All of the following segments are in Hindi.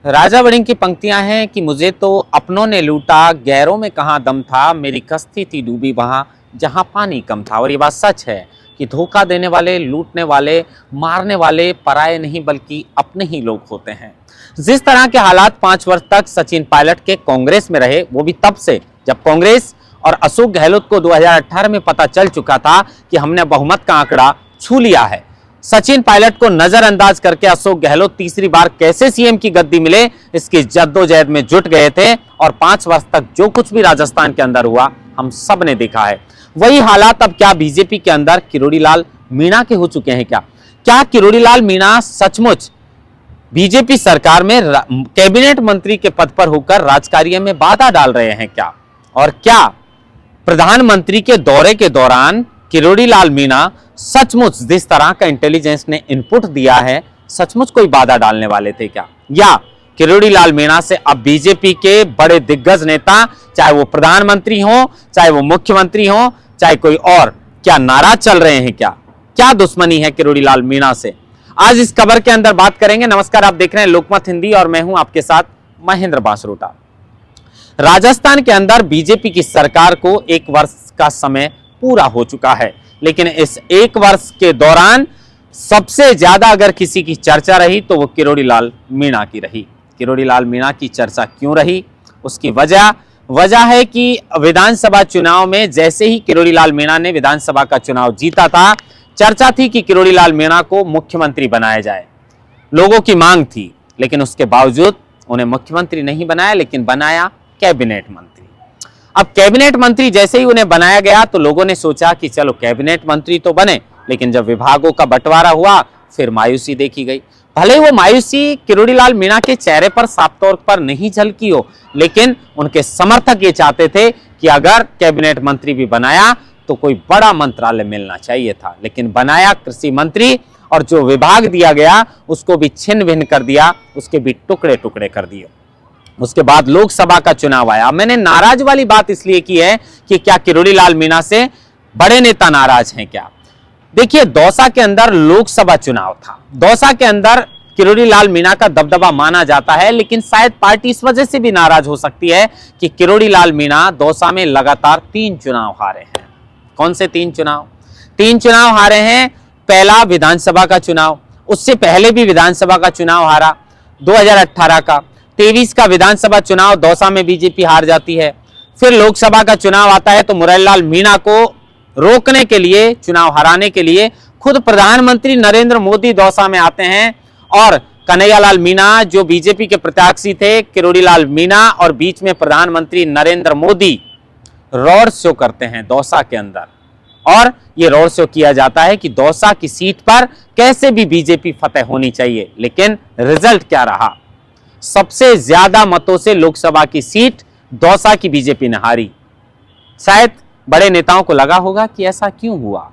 राजा वड़िंग की पंक्तियां हैं कि मुझे तो अपनों ने लूटा, गैरों में कहाँ दम था, मेरी कश्ती थी डूबी वहां जहां पानी कम था। और ये बात सच है कि धोखा देने वाले, लूटने वाले, मारने वाले पराये नहीं बल्कि अपने ही लोग होते हैं। जिस तरह के हालात 5 वर्ष तक सचिन पायलट के कांग्रेस में रहे, वो भी तब से जब कांग्रेस और अशोक गहलोत को 2018 में पता चल चुका था कि हमने बहुमत का आंकड़ा छू लिया है। सचिन पायलट को नजरअंदाज करके अशोक गहलोत तीसरी बार कैसे सीएम की गद्दी मिले, इसकी जद्दोजहद में जुट गए थे। और 5 वर्ष तक जो कुछ भी राजस्थान के अंदर हुआ हम सब ने देखा है। वही हालात अब क्या बीजेपी के अंदर किरोड़ी लाल मीणा के हो चुके हैं? क्या किरोड़ी लाल मीणा सचमुच बीजेपी सरकार में कैबिनेट मंत्री के पद पर होकर राजकार्य में बाधा डाल रहे हैं क्या? और क्या प्रधानमंत्री के दौरे के दौरान किरोड़ी लाल मीणा सचमुच जिस तरह का इंटेलिजेंस ने इनपुट दिया है, सचमुच कोई बाधा डालने वाले थे क्या? या किरोड़ी लाल मीणा से अब बीजेपी के बड़े दिग्गज नेता, चाहे वो प्रधानमंत्री हो, चाहे वो मुख्यमंत्री हो, चाहे कोई और, क्या नाराज चल रहे हैं? क्या दुश्मनी है किरोड़ी लाल मीणा से? आज इस खबर के अंदर बात करेंगे। नमस्कार, आप देख रहे हैं लोकमत हिंदी और मैं हूं आपके साथ महेंद्र बांसरोटा। राजस्थान के अंदर बीजेपी की सरकार को 1 वर्ष का समय पूरा हो चुका है, लेकिन इस 1 वर्ष के दौरान सबसे ज्यादा अगर किसी की चर्चा रही तो वो किरोड़ी लाल मीणा की रही। किरोड़ी लाल मीणा की चर्चा क्यों रही? उसकी वजह है कि विधानसभा चुनाव में जैसे ही किरोड़ी लाल मीणा ने विधानसभा का चुनाव जीता था, चर्चा थी कि किरोड़ी लाल मीणा को मुख्यमंत्री बनाया जाए। लोगों की मांग थी, लेकिन उसके बावजूद उन्हें मुख्यमंत्री नहीं बनाया, लेकिन बनाया कैबिनेट मंत्री। अब कैबिनेट मंत्री जैसे ही उन्हें बनाया गया तो लोगों ने सोचा कि चलो कैबिनेट मंत्री तो बने, लेकिन जब विभागों का बंटवारा हुआ फिर मायूसी देखी गई। भले ही वो मायूसी किरोड़ी लाल मीणा के चेहरे पर साफ तौर पर नहीं झलकी हो, लेकिन उनके समर्थक ये चाहते थे कि अगर कैबिनेट मंत्री भी बनाया तो कोई बड़ा मंत्रालय मिलना चाहिए था। लेकिन बनाया कृषि मंत्री, और जो विभाग दिया गया उसको भी छिन्न भिन्न कर दिया, उसके भी टुकड़े टुकड़े कर दिए। उसके बाद लोकसभा का चुनाव आया। मैंने नाराज वाली बात इसलिए की है कि क्या किरोड़ी लाल मीणा से बड़े नेता नाराज हैं क्या? देखिए, दौसा के अंदर लोकसभा चुनाव था। दौसा के अंदर किरोड़ी लाल मीणा का दबदबा माना जाता है, लेकिन शायद पार्टी इस वजह से भी नाराज हो सकती है कि किरोड़ी लाल मीणा दौसा में लगातार 3 चुनाव हारे हैं। कौन से 3 चुनाव? 3 चुनाव हारे हैं। पहला विधानसभा का चुनाव, उससे पहले भी विधानसभा का चुनाव हारा 2018 का। 23 का विधानसभा चुनाव दौसा में बीजेपी हार जाती है। फिर लोकसभा का चुनाव आता है तो मुरली लाल मीणा को रोकने के लिए, चुनाव हराने के लिए खुद प्रधानमंत्री नरेंद्र मोदी दौसा में आते हैं। और कन्हैयालाल मीणा जो बीजेपी के प्रत्याशी थे, किरोड़ी लाल मीणा और बीच में प्रधानमंत्री नरेंद्र मोदी रोड शो करते हैं दौसा के अंदर। और ये रोड शो किया जाता है कि दौसा की सीट पर कैसे भी बीजेपी फतेह होनी चाहिए। लेकिन रिजल्ट क्या रहा? सबसे ज्यादा मतों से लोकसभा की सीट दौसा की बीजेपी ने हारी। शायद बड़े नेताओं को लगा होगा कि ऐसा क्यों हुआ।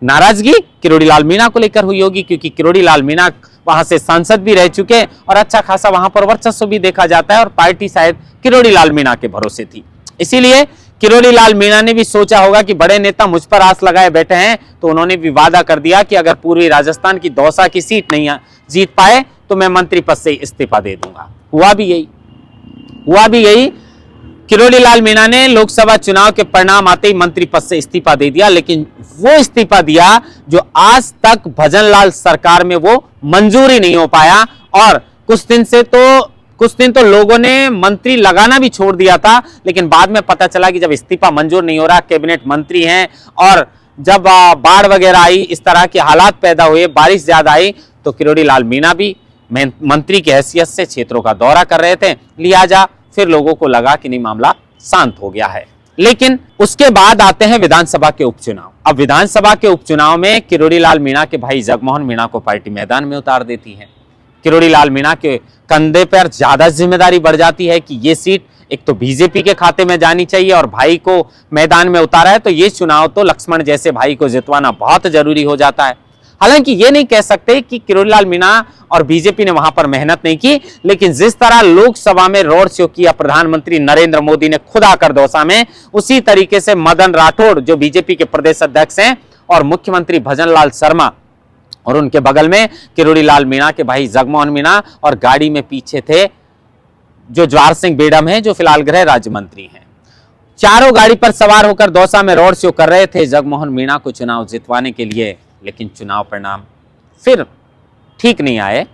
नाराजगी किरोड़ी लाल मीणा को लेकर हुई होगी, क्योंकि किरोड़ी लाल मीणा वहां से सांसद भी रह चुके और अच्छा खासा वहां पर वर्चस्व भी देखा जाता है, और पार्टी शायद किरोड़ी लाल मीणा के भरोसे थी। इसीलिए किरोड़ी लाल मीणा ने भी सोचा होगा कि बड़े नेता मुझ पर आस लगाए बैठे हैं, तो उन्होंने भी वादा कर दिया कि अगर पूर्वी राजस्थान की दौसा की सीट नहीं जीत पाए तो मैं मंत्री पद से इस्तीफा दे दूंगा। हुआ भी यही। किरोड़ी लाल मीणा ने लोकसभा चुनाव के परिणाम आते ही मंत्री पद से इस्तीफा दे दिया, लेकिन वो इस्तीफा दिया जो आज तक भजन लाल सरकार में वो मंजूर ही नहीं हो पाया। और कुछ दिन तो लोगों ने मंत्री लगाना भी छोड़ दिया था, लेकिन बाद में पता चला कि जब इस्तीफा मंजूर नहीं हो रहा, कैबिनेट मंत्री हैं, और जब बाढ़ वगैरह आई, इस तरह के हालात पैदा हुए, बारिश ज्यादा आई, तो किरोड़ी लाल मीणा भी मंत्री की हैसियत से क्षेत्रों का दौरा कर रहे थे। लिहाजा फिर लोगों को लगा कि नहीं, मामला शांत हो गया है। लेकिन उसके बाद आते हैं विधानसभा के उपचुनाव। अब विधानसभा के उपचुनाव में किरोड़ी लाल मीणा के भाई जगमोहन मीणा को पार्टी मैदान में उतार देती है। किरोड़ी लाल मीणा के कंधे पर ज्यादा जिम्मेदारी बढ़ जाती है कि ये सीट एक तो बीजेपी के खाते में जानी चाहिए, और भाई को मैदान में उतारा है तो ये चुनाव तो लक्ष्मण जैसे भाई को जितवाना बहुत जरूरी हो जाता है। हालांकि ये नहीं कह सकते कि किरोड़ी लाल मीणा और बीजेपी ने वहां पर मेहनत नहीं की, लेकिन जिस तरह लोकसभा में रोड शो किया प्रधानमंत्री नरेंद्र मोदी ने खुद आकर दौसा में, उसी तरीके से मदन राठौड़ जो बीजेपी के प्रदेश अध्यक्ष हैं और मुख्यमंत्री भजन लाल शर्मा और उनके बगल में किरोड़ी लाल मीणा के भाई जगमोहन मीणा, और गाड़ी में पीछे थे जो जवाहर सिंह बेडम हैं, जो फिलहाल गृह राज्य मंत्री हैं। चारों गाड़ी पर सवार होकर दौसा में रोड शो कर रहे थे जगमोहन मीणा को चुनाव जितवाने के लिए, लेकिन चुनाव परिणाम फिर ठीक नहीं आए।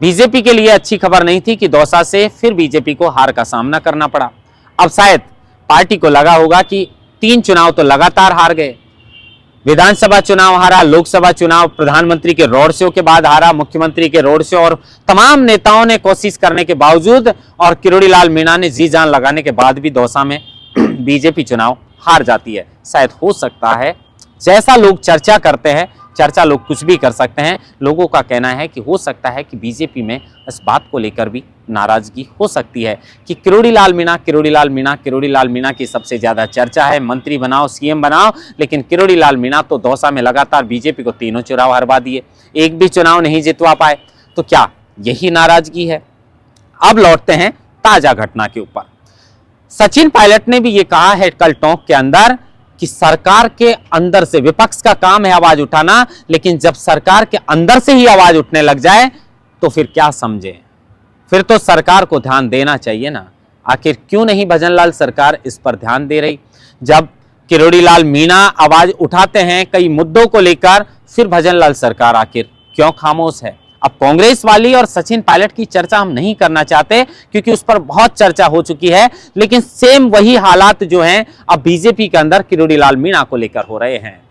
बीजेपी के लिए अच्छी खबर नहीं थी कि दौसा से फिर बीजेपी को हार का सामना करना पड़ा। अब शायद पार्टी को लगा होगा कि 3 चुनाव तो लगातार हार गए, विधानसभा चुनाव हारा, लोकसभा चुनाव प्रधानमंत्री के रोड शो के बाद हारा, मुख्यमंत्री के रोड शो, और तमाम नेताओं ने कोशिश करने के बावजूद और किरोड़ी लाल मीणा ने जी जान लगाने के बाद भी दौसा में बीजेपी चुनाव हार जाती है। शायद हो सकता है, जैसा लोग चर्चा करते हैं, चर्चा लोग कुछ भी कर सकते हैं, लोगों का कहना है कि हो सकता है कि बीजेपी में इस बात को लेकर भी नाराजगी हो सकती है कि किरोड़ी लाल मीणा, किरोड़ी लाल मीणा, किरोड़ी लाल मीणा की सबसे ज्यादा चर्चा है, मंत्री बनाओ, सीएम बनाओ, लेकिन किरोड़ी लाल मीणा तो दौसा में लगातार बीजेपी को 3 चुनाव हरवा दिए, एक भी चुनाव नहीं जितवा पाए। तो क्या यही नाराजगी है? अब लौटते हैं ताजा घटना के ऊपर। सचिन पायलट ने भी ये कहा है कल टोंक के अंदर कि सरकार के अंदर से, विपक्ष का काम है आवाज उठाना, लेकिन जब सरकार के अंदर से ही आवाज उठने लग जाए तो फिर क्या समझे, फिर तो सरकार को ध्यान देना चाहिए ना। आखिर क्यों नहीं भजन लाल सरकार इस पर ध्यान दे रही? जब किरोड़ी लाल मीणा आवाज उठाते हैं कई मुद्दों को लेकर, फिर भजन लाल सरकार आखिर क्यों खामोश है? अब कांग्रेस वाली और सचिन पायलट की चर्चा हम नहीं करना चाहते क्योंकि उस पर बहुत चर्चा हो चुकी है, लेकिन सेम वही हालात जो हैं अब बीजेपी के अंदर किरोड़ी लाल मीणा को लेकर हो रहे हैं।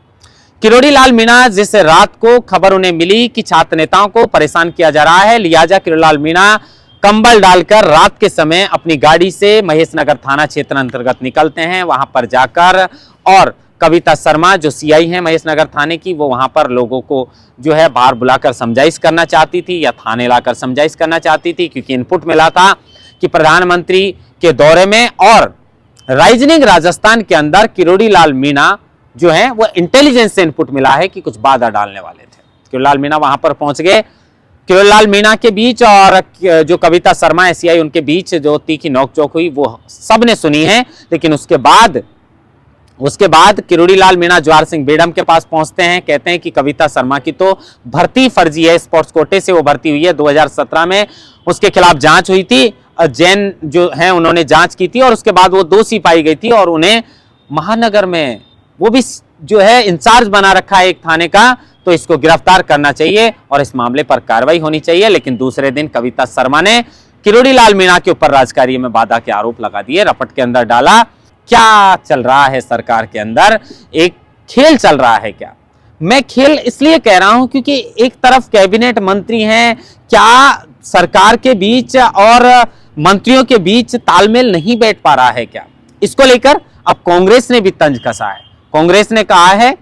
किरोड़ी लाल मीणा, जिस रात को खबर उन्हें मिली कि छात्र नेताओं को परेशान किया जा रहा है, लिहाजा किरोड़ी लाल मीणा कंबल डालकर रात के समय अपनी गाड़ी से महेश नगर थाना क्षेत्र अंतर्गत निकलते हैं। वहां पर जाकर, और कविता शर्मा जो सीआई हैं महेश नगर थाने की, वो वहां पर लोगों को जो है बाहर बुलाकर समझाइश करना चाहती थी या थाने लाकर समझाइश करना चाहती थी, क्योंकि इनपुट मिला था कि प्रधानमंत्री के दौरे में और राइजनिंग राजस्थान के अंदर किरोड़ी लाल मीणा जो है वो इंटेलिजेंस से इनपुट मिला है कि कुछ बाधा डालने वाले थे। किरोड़ी लाल मीणा वहां पर पहुंच गए। किरोड़ी लाल मीणा के बीच और जो कविता शर्मा है सीआई, उनके बीच जो तीखी नोकझोंक हुई वो सबने सुनी है, लेकिन उसके बाद किरोड़ी लाल मीणा जवाहर सिंह बेडम के पास पहुंचते हैं, कहते हैं कि कविता शर्मा की तो भर्ती फर्जी है, स्पोर्ट्स कोटे से वो भर्ती हुई है, 2017 में उसके खिलाफ जांच हुई थी, जैन जो है उन्होंने जांच की थी और उसके बाद वो दोषी पाई गई थी और उन्हें महानगर में वो भी जो है इंचार्ज बना रखा है एक थाने का, तो इसको गिरफ्तार करना चाहिए और इस मामले पर कार्रवाई होनी चाहिए। लेकिन दूसरे दिन कविता शर्मा ने किरोड़ी लाल मीणा के ऊपर राजकार्य में बाधा के आरोप लगा दिए, रपट के अंदर डाला। क्या चल रहा है सरकार के अंदर? एक खेल चल रहा है क्या? मैं खेल इसलिए कह रहा हूं क्योंकि एक तरफ कैबिनेट मंत्री हैं, क्या सरकार के बीच और मंत्रियों के बीच तालमेल नहीं बैठ पा रहा है क्या? इसको लेकर अब कांग्रेस ने भी तंज कसा है। कांग्रेस ने कहा है,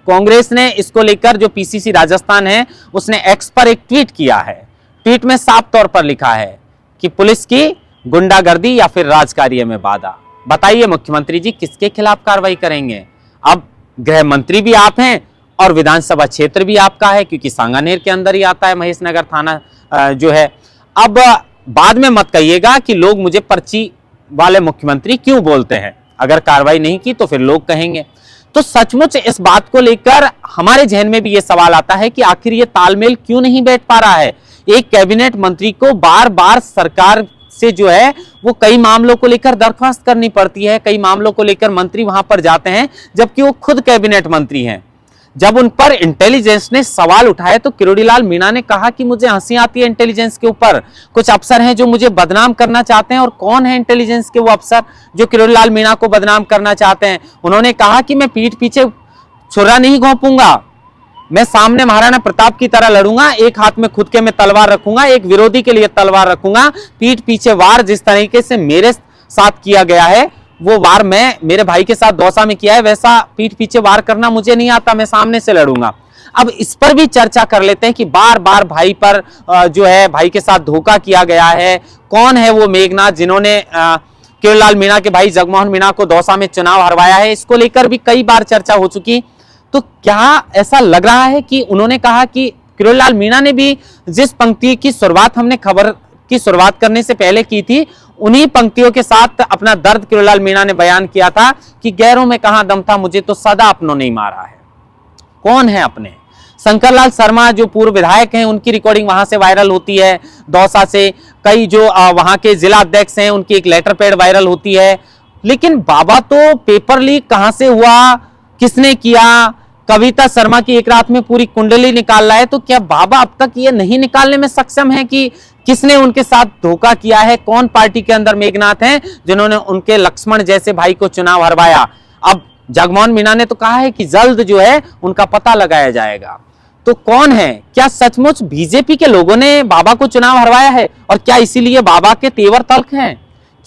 कांग्रेस ने इसको लेकर जो पीसीसी राजस्थान है उसने एक्स पर एक ट्वीट किया है। ट्वीट में साफ तौर पर लिखा है कि पुलिस की गुंडागर्दी या फिर राजकार्य में बाधा। बताइए मुख्यमंत्री जी किसके खिलाफ कार्रवाई करेंगे? अब गृह मंत्री भी आप हैं और विधानसभा क्षेत्र भी आपका है, क्योंकि सांगानेर के अंदर ही आता है महेश नगर थाना जो है। अब बाद में मत कहिएगा कि लोग मुझे पर्ची वाले मुख्यमंत्री क्यों बोलते हैं, अगर कार्रवाई नहीं की तो फिर लोग कहेंगे। तो सचमुच इस बात को लेकर हमारे जहन में भी ये सवाल आता है कि आखिर ये तालमेल क्यों नहीं बैठ पा रहा है। एक कैबिनेट मंत्री को बार बार सरकार से जो है वो कई मामलों को लेकर दरख्वास्त करनी पड़ती है, कई मामलों को लेकर मंत्री वहां पर जाते हैं जबकि वो खुद कैबिनेट मंत्री हैं। जब उन पर इंटेलिजेंस ने सवाल उठाए तो किरोड़ी लाल मीणा ने कहा कि मुझे हंसी आती है इंटेलिजेंस के ऊपर, कुछ अफसर हैं जो मुझे बदनाम करना चाहते हैं। और कौन है इंटेलिजेंस के वो अफसर जो किरोड़ी लाल मीणा को बदनाम करना चाहते हैं? उन्होंने कहा कि मैं पीठ पीछे छुरा नहीं घोंपूंगा, मैं सामने महाराणा प्रताप की तरह लड़ूंगा, एक हाथ में खुद के में तलवार रखूंगा, एक विरोधी के लिए तलवार रखूंगा। पीठ पीछे वार जिस तरीके से मेरे साथ किया गया है वो वार मैं मेरे भाई के साथ दौसा में किया है, वैसा पीठ पीछे वार करना मुझे नहीं आता, मैं सामने से लड़ूंगा। अब इस पर भी चर्चा कर लेते हैं कि बार बार भाई पर जो है भाई के साथ धोखा किया गया है। कौन है वो मेघनाथ जिन्होंने किरोड़ी लाल मीणा के भाई जगमोहन मीणा को दौसा में चुनाव हरवाया है? इसको लेकर भी कई बार चर्चा हो चुकी। तो क्या ऐसा लग रहा है कि उन्होंने कहा कि किरोड़ी लाल मीणा ने भी जिस पंक्ति की शुरुआत हमने खबर की शुरुआत करने से पहले की थी, उन्हीं पंक्तियों के साथ अपना दर्द किरोड़ी लाल मीणा ने बयान किया था कि गैरों में कहां दम था, मुझे तो सदा अपनों ने मारा है। कौन है अपने? शंकरलाल शर्मा जो पूर्व विधायक हैं उनकी रिकॉर्डिंग वहां से वायरल होती है, दौसा से। कई जो वहां के जिला अध्यक्ष हैं उनकी एक लेटर पैड वायरल होती है। लेकिन बाबा तो पेपर लीक कहां से हुआ, किसने किया, कविता शर्मा की एक रात में पूरी कुंडली निकाल रहा है, तो क्या बाबा अब तक ये नहीं निकालने में सक्षम है कि किसने उनके साथ धोखा किया है? कौन पार्टी के अंदर मेघनाथ हैं जिन्होंने उनके लक्ष्मण जैसे भाई को चुनाव हरवाया? अब जगमोहन मीणा ने तो कहा है कि जल्द जो है उनका पता लगाया जाएगा। तो कौन है? क्या सचमुच बीजेपी के लोगों ने बाबा को चुनाव हरवाया है? और क्या इसीलिए बाबा के तेवर तल्ख हैं?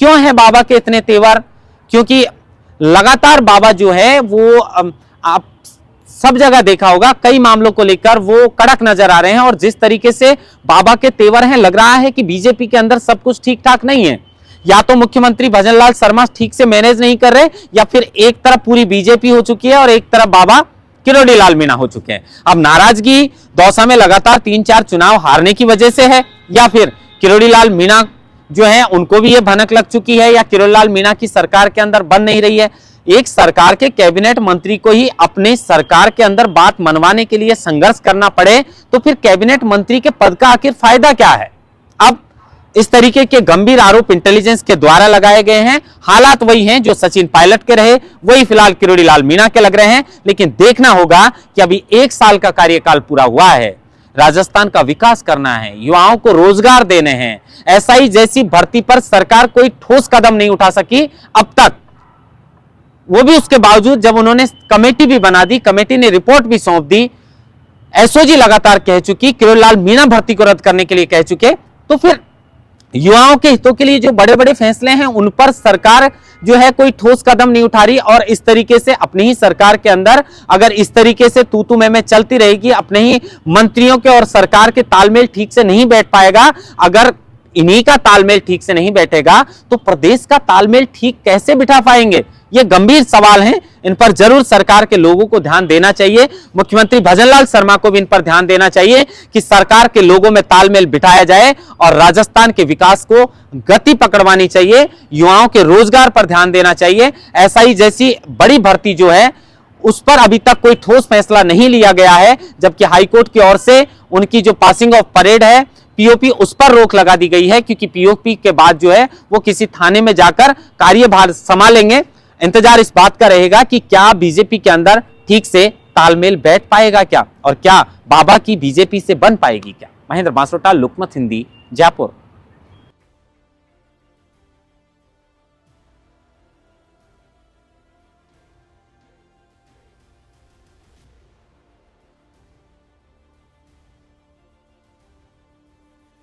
क्यों है बाबा के इतने तेवर? क्योंकि लगातार बाबा जो है वो आप सब जगह देखा होगा, कई मामलों को लेकर वो कड़क नजर आ रहे हैं। और जिस तरीके से बाबा के तेवर हैं, लग रहा है कि बीजेपी के अंदर सब कुछ ठीक ठाक नहीं है। या तो मुख्यमंत्री भजनलाल शर्मा ठीक से मैनेज नहीं कर रहे, या फिर एक तरफ पूरी बीजेपी हो चुकी है और एक तरफ बाबा किरोड़ी लाल मीणा हो चुके हैं। अब नाराजगी दौसा में लगातार 3-4 चुनाव हारने की वजह से है, या फिर किरोड़ी लाल मीणा जो है उनको भी ये भनक लग चुकी है, या किरोड़ी लाल मीणा की सरकार के अंदर बन नहीं रही है। एक सरकार के कैबिनेट मंत्री को ही अपने सरकार के अंदर बात मनवाने के लिए संघर्ष करना पड़े, तो फिर कैबिनेट मंत्री के पद का आखिर फायदा क्या है? अब इस तरीके के गंभीर आरोप इंटेलिजेंस के द्वारा लगाए गए हैं। हालात वही हैं जो सचिन पायलट के रहे, वही फिलहाल किरोड़ी लाल मीणा के लग रहे हैं। लेकिन देखना होगा कि अभी 1 साल का कार्यकाल पूरा हुआ है, राजस्थान का विकास करना है, युवाओं को रोजगार देने हैं। एसआई जैसी भर्ती पर सरकार कोई ठोस कदम नहीं उठा सकी अब तक, वो भी उसके बावजूद जब उन्होंने कमेटी भी बना दी, कमेटी ने रिपोर्ट भी सौंप दी, एसओजी लगातार कह चुकी, किरोड़ी लाल मीणा भर्ती को रद्द करने के लिए कह चुके, तो फिर युवाओं के हितों के लिए जो बड़े बड़े फैसले हैं उन पर सरकार जो है कोई ठोस कदम नहीं उठा रही। और इस तरीके से अपनी ही सरकार के अंदर अगर इस तरीके से तू मैं चलती रहेगी, अपने ही मंत्रियों के और सरकार के तालमेल ठीक से नहीं बैठ पाएगा, अगर इन्हीं का तालमेल ठीक से नहीं बैठेगा तो प्रदेश का तालमेल ठीक कैसे बिठा पाएंगे? ये गंभीर सवाल हैं, इन पर जरूर सरकार के लोगों को ध्यान देना चाहिए। मुख्यमंत्री भजनलाल शर्मा को भी इन पर ध्यान देना चाहिए कि सरकार के लोगों में तालमेल बिठाया जाए और राजस्थान के विकास को गति पकड़वानी चाहिए, युवाओं के रोजगार पर ध्यान देना चाहिए। एसआई जैसी बड़ी भर्ती जो है उस पर अभी तक कोई ठोस फैसला नहीं लिया गया है, जबकि हाईकोर्ट की ओर से उनकी जो पासिंग ऑफ परेड है, पीओपी, उस पर रोक लगा दी गई है, क्योंकि पीओपी के बाद जो है वो किसी थाने में जाकर कार्यभार संभालेंगे। इंतजार इस बात का रहेगा कि क्या बीजेपी के अंदर ठीक से तालमेल बैठ पाएगा क्या, और क्या बाबा की बीजेपी से बन पाएगी क्या। महेंद्र बांसोटा, लोकमत हिंदी, जयपुर।